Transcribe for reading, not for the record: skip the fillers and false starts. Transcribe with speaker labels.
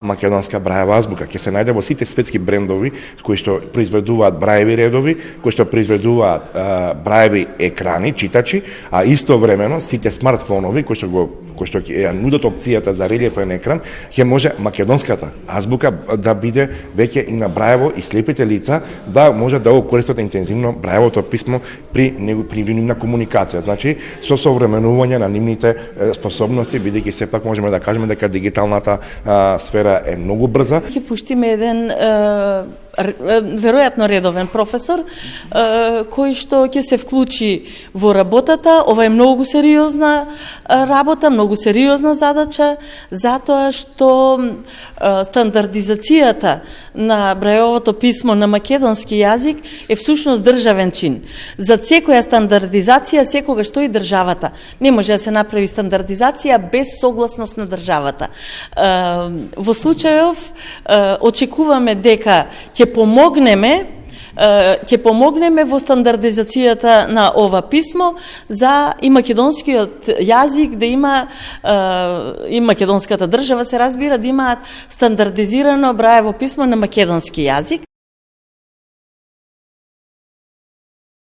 Speaker 1: македонска браева азбука ќе се најде во сите светски брендови кои што произведуваат браеви редови, кои што произведуваат браеви екрани, читачи, а истовремено сите смартфонови кои што ја нудат опцијата за релиефен екран, ќе може македонската азбука да биде веќе и на браево и слепите лица да може да го користат интензивно браевото писмо при нивна комуникација. Значи со современување на нивните способности, бидејќи сепак можеме да кажеме дека дигиталната сфера е многу брза.
Speaker 2: Ќе пуштиме еден веројатно редовен професор кој што ќе се вклучи во работата. Ова е многу сериозна работа, многу сериозна задача, затоа што стандардизацијата на брајовото писмо на македонски јазик е всушност државен чин. За секоја стандардизација секогаш стои државата. Не може да се направи стандардизација без согласност на државата. Во случајов очекуваме дека ќе помогнеме во стандардизацијата на ова писмо за и македонскиот јазик да има и македонската држава се разбира да имаат стандардизирано браево писмо на македонски јазик.